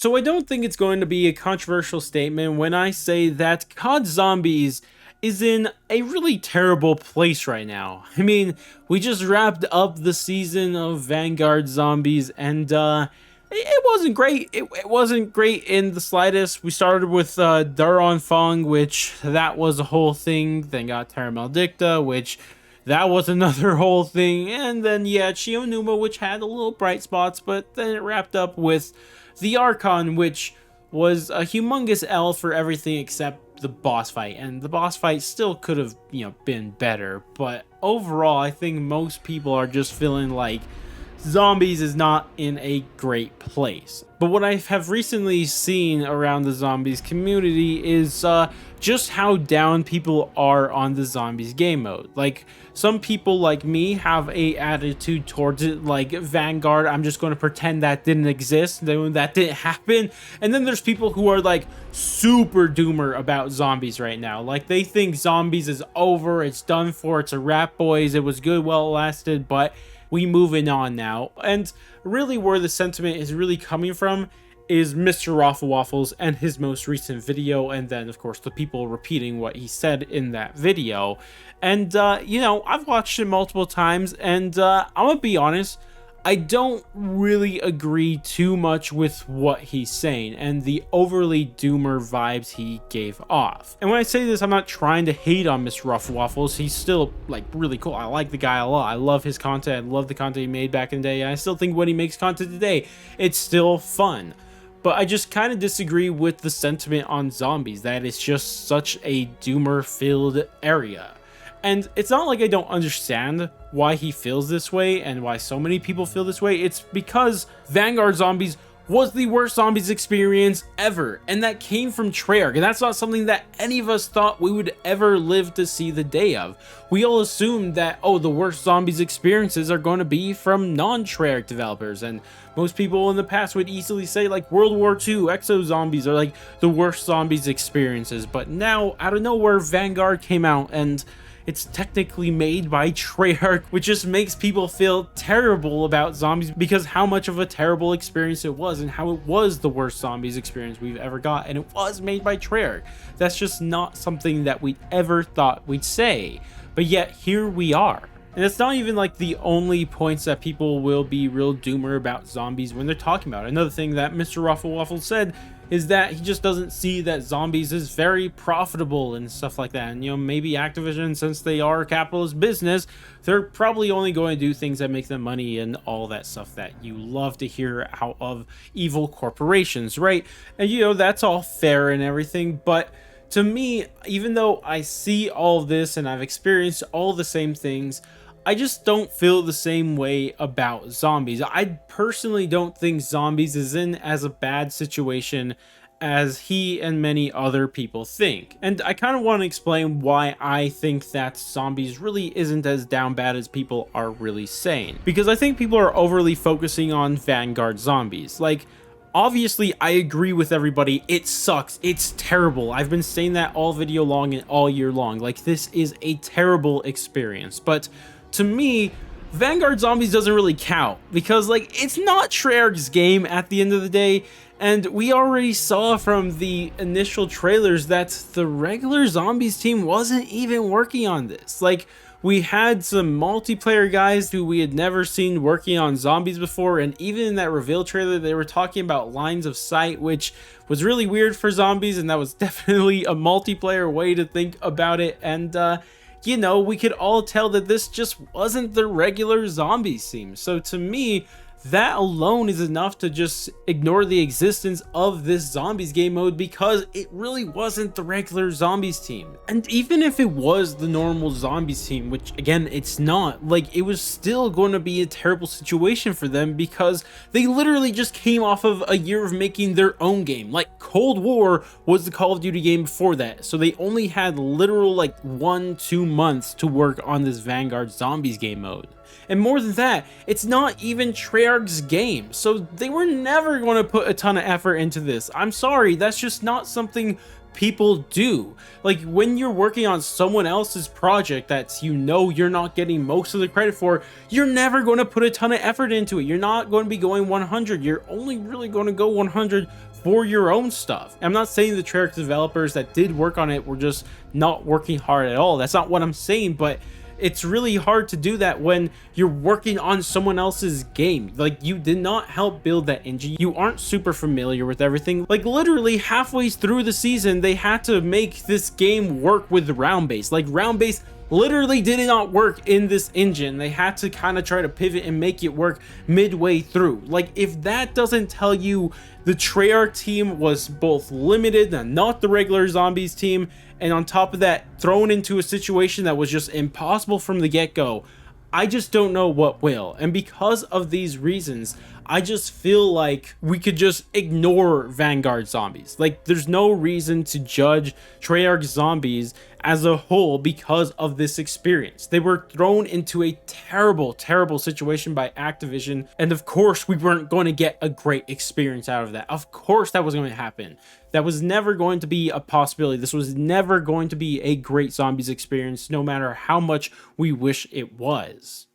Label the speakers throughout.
Speaker 1: So I don't think it's going to be a controversial statement when I say that Cod Zombies is in a really terrible place right now. I mean, we just wrapped up the season of Vanguard Zombies, and it wasn't great. It wasn't great in the slightest. We started with Duron Fong, which that was a whole thing. Then got Terra Maledicta, which that was another whole thing. And then, yeah, Chionuma, which had a little bright spots, but then it wrapped up with the Archon, which was a humongous L for everything except the boss fight. And the boss fight still could have, been better. But overall, I think most people are just feeling like Zombies is not in a great place. But what I have recently seen around the Zombies community is just how down people are on the Zombies game mode. Like, some people like me have a attitude towards it like Vanguard, I'm just going to pretend that didn't exist, that didn't happen. And then there's people who are like super doomer about Zombies right now. Like, they think Zombies is over, it's done for, it's a wrap, boys, it was good while it lasted, but we moving on now. And really where the sentiment is really coming from is Mr. Raffle Waffles and his most recent video, and then of course the people repeating what he said in that video. And I've watched it multiple times, and I'm gonna be honest, I don't really agree too much with what he's saying and the overly doomer vibes he gave off. And when I say this, I'm not trying to hate on Mr. Ruffle Waffles. He's still like really cool. I like the guy a lot. I love his content. I love the content he made back in the day. And I still think when he makes content today, it's still fun. But I just kind of disagree with the sentiment on Zombies, that it's just such a doomer-filled area. And it's not like I don't understand why he feels this way and why so many people feel this way. It's because Vanguard Zombies was the worst Zombies experience ever. And that came from Treyarch. And that's not something that any of us thought we would ever live to see the day of. We all assumed that, oh, the worst Zombies experiences are going to be from non-Treyarch developers. And most people in the past would easily say like World War II, Exo Zombies are like the worst Zombies experiences. But now, out of nowhere, Vanguard came out, and it's technically made by Treyarch, which just makes people feel terrible about Zombies because how much of a terrible experience it was and how it was the worst Zombies experience we've ever got, and it was made by Treyarch. That's just not something that we ever thought we'd say, but yet here we are. And it's not even like the only points that people will be real doomer about Zombies when they're talking about it. Another thing that Mr. Ruffle Waffle said is that he just doesn't see that Zombies is very profitable and stuff like that. And maybe Activision, since they are a capitalist business, they're probably only going to do things that make them money and all that stuff that you love to hear out of evil corporations, right? And that's all fair and everything, but to me, even though I see all of this and I've experienced all the same things, I just don't feel the same way about Zombies. I personally don't think Zombies is in as a bad situation as he and many other people think. And I kind of want to explain why I think that Zombies really isn't as down bad as people are really saying. Because I think people are overly focusing on Vanguard Zombies. Like, obviously, I agree with everybody. It sucks. It's terrible. I've been saying that all video long and all year long. Like, this is a terrible experience. But to me, Vanguard Zombies doesn't really count because, like, it's not Treyarch's game at the end of the day, and we already saw from the initial trailers that the regular Zombies team wasn't even working on this. Like, we had some multiplayer guys who we had never seen working on Zombies before, and even in that reveal trailer, they were talking about lines of sight, which was really weird for Zombies, and that was definitely a multiplayer way to think about it. And we could all tell that this just wasn't the regular Zombies team. So to me, that alone is enough to just ignore the existence of this Zombies game mode because it really wasn't the regular Zombies team. And even if it was the normal Zombies team, which again, it's not, like, it was still going to be a terrible situation for them because they literally just came off of a year of making their own game. Like, Cold War was the Call of Duty game before that, so they only had literal like 1-2 months to work on this Vanguard Zombies game mode. And more than that, it's not even Treyarch's game, so they were never going to put a ton of effort into this. I'm sorry, that's just not something people do. Like, when you're working on someone else's project that's, you're not getting most of the credit for, you're never going to put a ton of effort into it. You're not going to be going 100. You're only really going to go 100 for your own stuff. I'm not saying the Treyarch developers that did work on it were just not working hard at all. That's not what I'm saying, but it's really hard to do that when you're working on someone else's game. Like, you did not help build that engine. You aren't super familiar with everything. Like, literally halfway through the season, they had to make this game work with round base. Like, round base literally did not work in this engine. They had to kind of try to pivot and make it work midway through. Like, if that doesn't tell you the Treyarch team was both limited and not the regular Zombies team, and on top of that, thrown into a situation that was just impossible from the get-go, I just don't know what will. And because of these reasons, I just feel like we could just ignore Vanguard Zombies. Like, there's no reason to judge Treyarch Zombies as a whole because of this experience. They were thrown into a terrible, terrible situation by Activision, and of course we weren't going to get a great experience out of that. Of course that was going to happen. That was never going to be a possibility. This was never going to be a great Zombies experience, no matter how much we wish it was.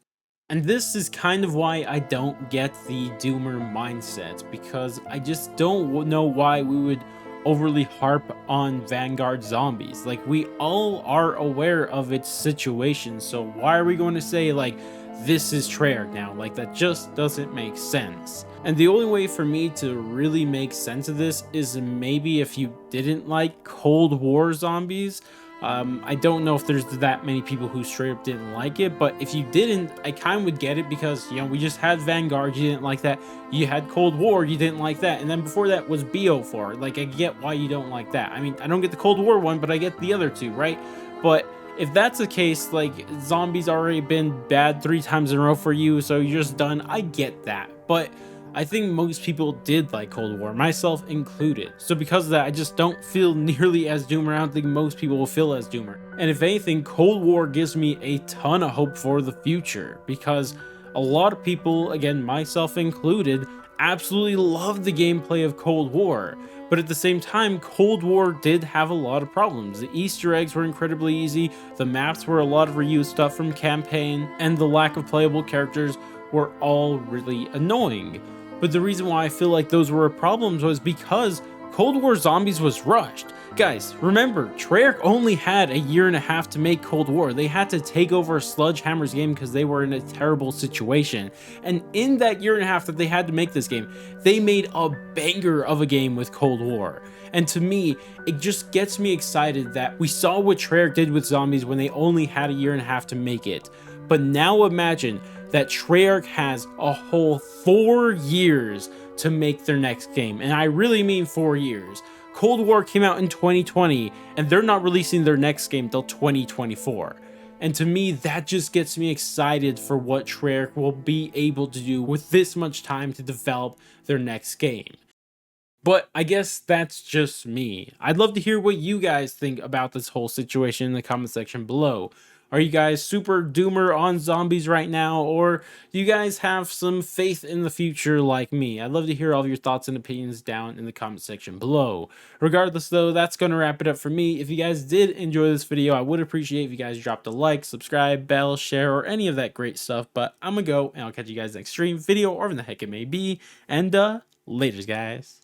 Speaker 1: And this is kind of why I don't get the doomer mindset, because I just don't know why we would overly harp on Vanguard Zombies. Like, we all are aware of its situation, so why are we going to say, like, this is Treyarch now? Like, that just doesn't make sense. And the only way for me to really make sense of this is maybe if you didn't like Cold War Zombies. I don't know if there's that many people who straight up didn't like it, but if you didn't, I kind of would get it, because, we just had Vanguard, you didn't like that. You had Cold War, you didn't like that. And then before that was BO4. Like, I get why you don't like that. I mean, I don't get the Cold War one, but I get the other two, right? But if that's the case, like, Zombies already been bad 3 times in a row for you, so you're just done. I get that. But I think most people did like Cold War, myself included. So because of that, I just don't feel nearly as doomer. I don't think most people will feel as doomer. And if anything, Cold War gives me a ton of hope for the future, because a lot of people, again, myself included, absolutely love the gameplay of Cold War. But at the same time, Cold War did have a lot of problems. The Easter eggs were incredibly easy, the maps were a lot of reused stuff from campaign, and the lack of playable characters were all really annoying. But the reason why I feel like those were problems was because Cold War Zombies was rushed. Guys, remember, Treyarch only had a year and a half to make Cold War. They had to take over Sledgehammer's game because they were in a terrible situation. And in that year and a half that they had to make this game, they made a banger of a game with Cold War. And to me, it just gets me excited that we saw what Treyarch did with Zombies when they only had a year and a half to make it. But now imagine that Treyarch has a whole 4 years to make their next game. And I really mean 4 years. Cold War came out in 2020, and they're not releasing their next game till 2024. And to me, that just gets me excited for what Treyarch will be able to do with this much time to develop their next game. But I guess that's just me. I'd love to hear what you guys think about this whole situation in the comment section below. Are you guys super doomer on Zombies right now, or do you guys have some faith in the future like me? I'd love to hear all of your thoughts and opinions down in the comment section below. Regardless though, that's going to wrap it up for me. If you guys did enjoy this video, I would appreciate if you guys dropped a like, subscribe, bell, share, or any of that great stuff. But I'm gonna go, and I'll catch you guys next stream, video, or whatever the heck it may be. And laters, guys.